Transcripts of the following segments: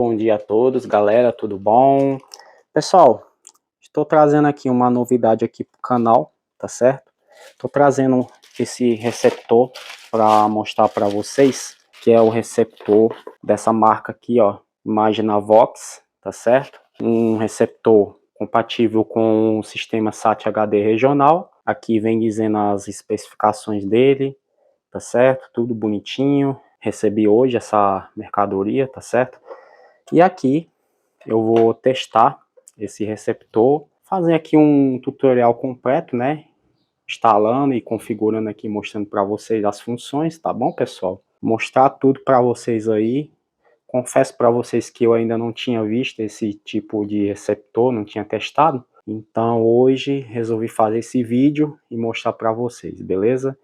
Bom dia a todos, galera, tudo bom? Pessoal, estou trazendo aqui uma novidade aqui pro canal, tá certo? Estou trazendo esse receptor para mostrar para vocês, que é o receptor dessa marca aqui, ó, Imaginavox, tá certo? Um receptor compatível com o sistema SAT HD regional. Aqui vem dizendo as especificações dele, tá certo? Tudo bonitinho. Recebi hoje essa mercadoria, tá certo? E aqui eu vou testar esse receptor, fazer aqui um tutorial completo, né? Instalando e configurando aqui, mostrando para vocês as funções, tá bom, pessoal? Mostrar tudo para vocês aí. Confesso para vocês que eu ainda não tinha visto esse tipo de receptor, não tinha testado. Então hoje resolvi fazer esse vídeo e mostrar para vocês, beleza?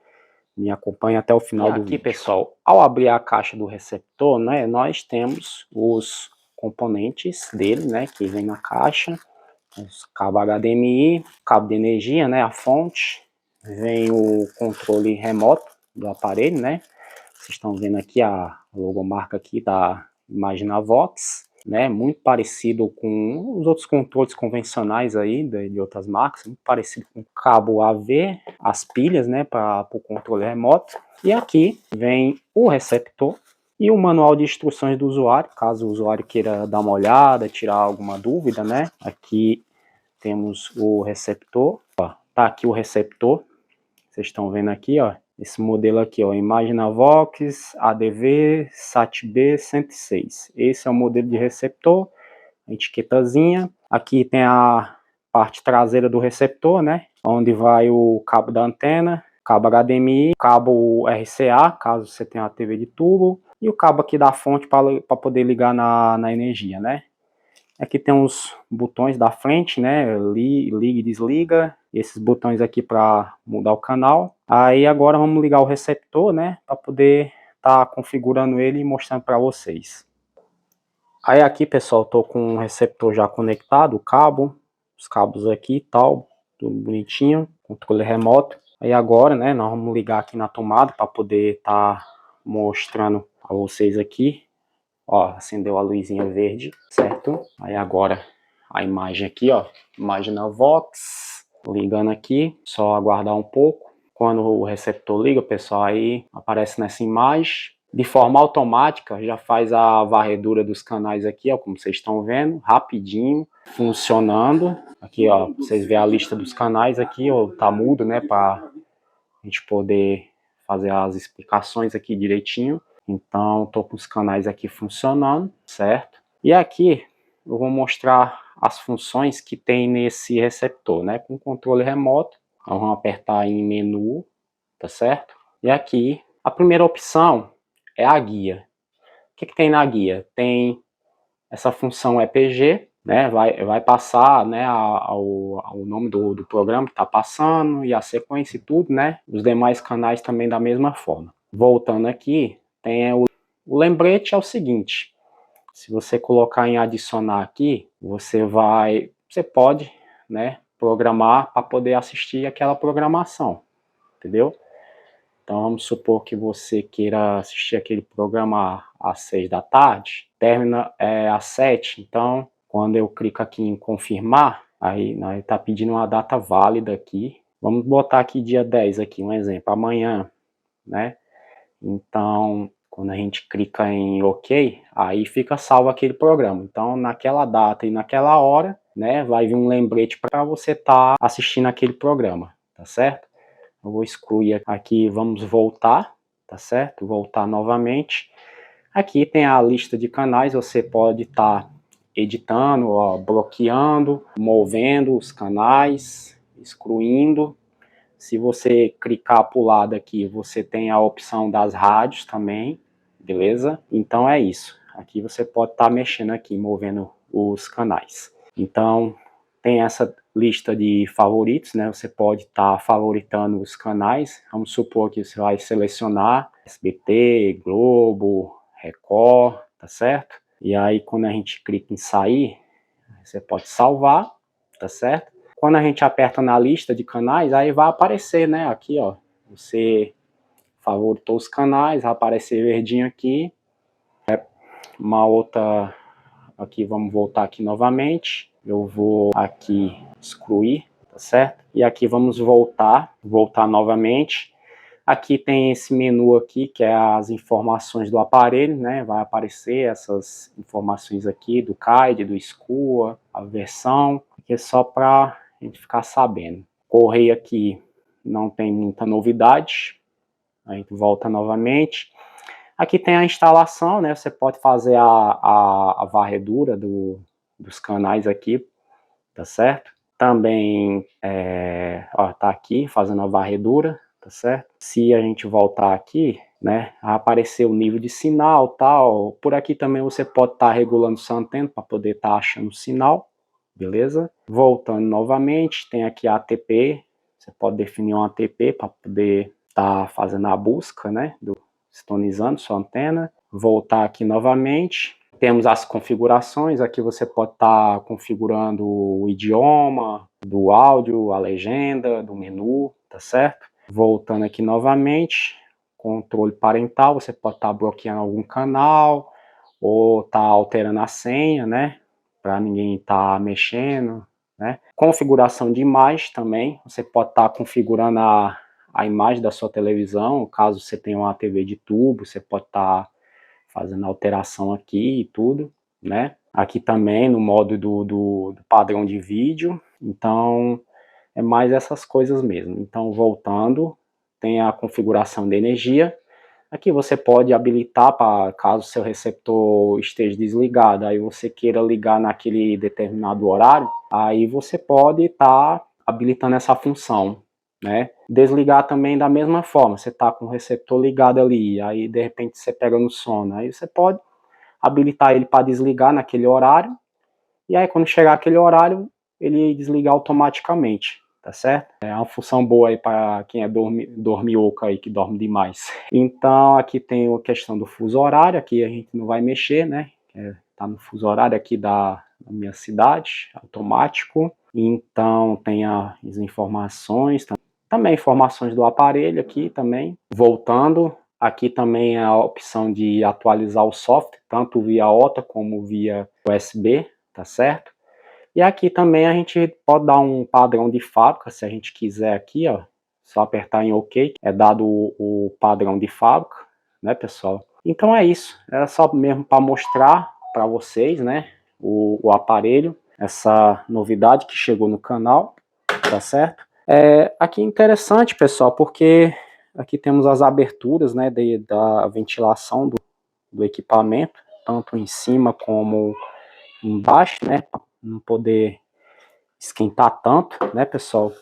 Me acompanhe até o final do vídeo. Aqui, pessoal, ao abrir a caixa do receptor, né, nós temos os componentes dele, né, que vem na caixa, os cabo HDMI, cabo de energia, né, a fonte, vem o controle remoto do aparelho, né, vocês estão vendo aqui a logomarca aqui da Imaginavox, né, muito parecido com os outros controles convencionais aí de outras marcas, muito parecido com o cabo AV, as pilhas, né, para o controle remoto. E aqui vem o receptor e o manual de instruções do usuário, caso o usuário queira dar uma olhada, tirar alguma dúvida, né. Aqui temos o receptor, ó, tá aqui o receptor, vocês estão vendo aqui, ó, esse modelo aqui, ó, Imaginavox ADV SAT-B 106. Esse é o modelo de receptor, a etiquetazinha. Aqui tem a parte traseira do receptor, né, onde vai o cabo da antena, cabo HDMI, cabo RCA, caso você tenha uma TV de tubo, e o cabo aqui da fonte para poder ligar na energia, né. Aqui tem os botões da frente, né, liga e desliga, esses botões aqui para mudar o canal. Aí agora vamos ligar o receptor, né, para poder estar configurando ele e mostrando para vocês. Aí aqui, pessoal, tô com o receptor já conectado, o cabo, os cabos aqui e tal, tudo bonitinho, controle remoto. Aí agora, né, nós vamos ligar aqui na tomada para poder estar mostrando a vocês aqui. Ó, acendeu a luzinha verde, certo? Aí agora a imagem aqui, ó, Imaginavox, ligando aqui, só aguardar um pouco. Quando o receptor liga, pessoal, aí aparece nessa imagem. De forma automática, já faz a varredura dos canais aqui, ó, como vocês estão vendo, rapidinho, funcionando. Aqui, ó, vocês veem a lista dos canais aqui, ó, tá mudo, né, para a gente poder fazer as explicações aqui direitinho. Então, estou com os canais aqui funcionando, certo? E aqui eu vou mostrar as funções que tem nesse receptor, né? Com controle remoto, nós vamos apertar em menu, tá certo? E aqui, a primeira opção é a guia. O que tem na guia? Tem essa função EPG, né? Vai passar, né, o nome do programa que está passando e a sequência e tudo, né? Os demais canais também da mesma forma. Voltando aqui, tem o lembrete é o seguinte, se você colocar em adicionar aqui, você pode, né, programar para poder assistir aquela programação, entendeu? Então vamos supor que você queira assistir aquele programa às 6 da tarde, termina às 7, então quando eu clico aqui em confirmar, aí está pedindo uma data válida aqui, vamos botar aqui dia 10 aqui, um exemplo, amanhã, né? Então, quando a gente clica em OK, aí fica salvo aquele programa. Então, naquela data e naquela hora, né, vai vir um lembrete para você estar assistindo aquele programa, tá certo? Eu vou excluir aqui, vamos voltar, tá certo? Voltar novamente. Aqui tem a lista de canais, você pode estar editando, ó, bloqueando, movendo os canais, excluindo. Se você clicar para o lado aqui, você tem a opção das rádios também, beleza? Então é isso. Aqui você pode estar mexendo aqui, movendo os canais. Então tem essa lista de favoritos, né? Você pode estar favoritando os canais. Vamos supor que você vai selecionar SBT, Globo, Record, tá certo? E aí quando a gente clica em sair, você pode salvar, tá certo? Quando a gente aperta na lista de canais, aí vai aparecer, né, aqui, ó, você favoritou os canais, vai aparecer verdinho aqui. Uma outra aqui vamos voltar aqui novamente, eu vou aqui excluir, tá certo? E aqui vamos voltar novamente. Aqui tem esse menu aqui, que é as informações do aparelho, né? Vai aparecer essas informações aqui do CAID, do SCUA, a versão, que é só para a gente ficar sabendo. Correio aqui não tem muita novidade, a gente volta novamente. Aqui tem a instalação, né? Você pode fazer a varredura dos canais aqui, tá certo? Também, tá aqui fazendo a varredura, tá certo? Se a gente voltar aqui, né, vai aparecer o nível de sinal, tal. Por aqui também você pode estar regulando sua antena para poder estar achando o sinal, beleza? Voltando novamente, tem aqui a ATP, você pode definir um ATP para poder estar fazendo a busca, né, sintonizando sua antena. Voltar aqui novamente, temos as configurações, aqui você pode estar configurando o idioma, do áudio, a legenda, do menu, tá certo? Voltando aqui novamente, controle parental, você pode estar bloqueando algum canal, ou estar alterando a senha, né? Para ninguém estar mexendo, né? Configuração de imagem também, você pode estar configurando a imagem da sua televisão, caso você tenha uma TV de tubo, você pode estar fazendo alteração aqui e tudo, né? Aqui também no modo do padrão de vídeo, então é mais essas coisas mesmo. Então voltando, tem a configuração de energia, aqui você pode habilitar para caso seu receptor esteja desligado, aí você queira ligar naquele determinado horário, aí você pode estar habilitando essa função, né? Desligar também da mesma forma, você está com o receptor ligado ali, aí de repente você pega no sono, aí você pode habilitar ele para desligar naquele horário, e aí quando chegar aquele horário, ele desligar automaticamente, tá certo? É uma função boa aí para quem é dormioco aí, que dorme demais. Então aqui tem a questão do fuso horário, aqui a gente não vai mexer, né? Tá no fuso horário aqui da minha cidade, automático. Então tem as informações, também informações do aparelho aqui também. Voltando, aqui também a opção de atualizar o software, tanto via OTA como via USB, tá certo? E aqui também a gente pode dar um padrão de fábrica, se a gente quiser aqui, ó, só apertar em OK, é dado o padrão de fábrica, né, pessoal? Então é isso, era só mesmo para mostrar para vocês, né, o aparelho, essa novidade que chegou no canal, tá certo? Aqui é interessante, pessoal, porque aqui temos as aberturas, né, da ventilação do equipamento, tanto em cima como embaixo, né, para não poder esquentar tanto, né, pessoal?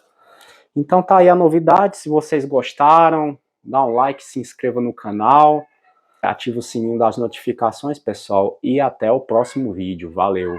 Então tá aí a novidade, se vocês gostaram, dá um like, se inscreva no canal, ativa o sininho das notificações, pessoal, e até o próximo vídeo. Valeu!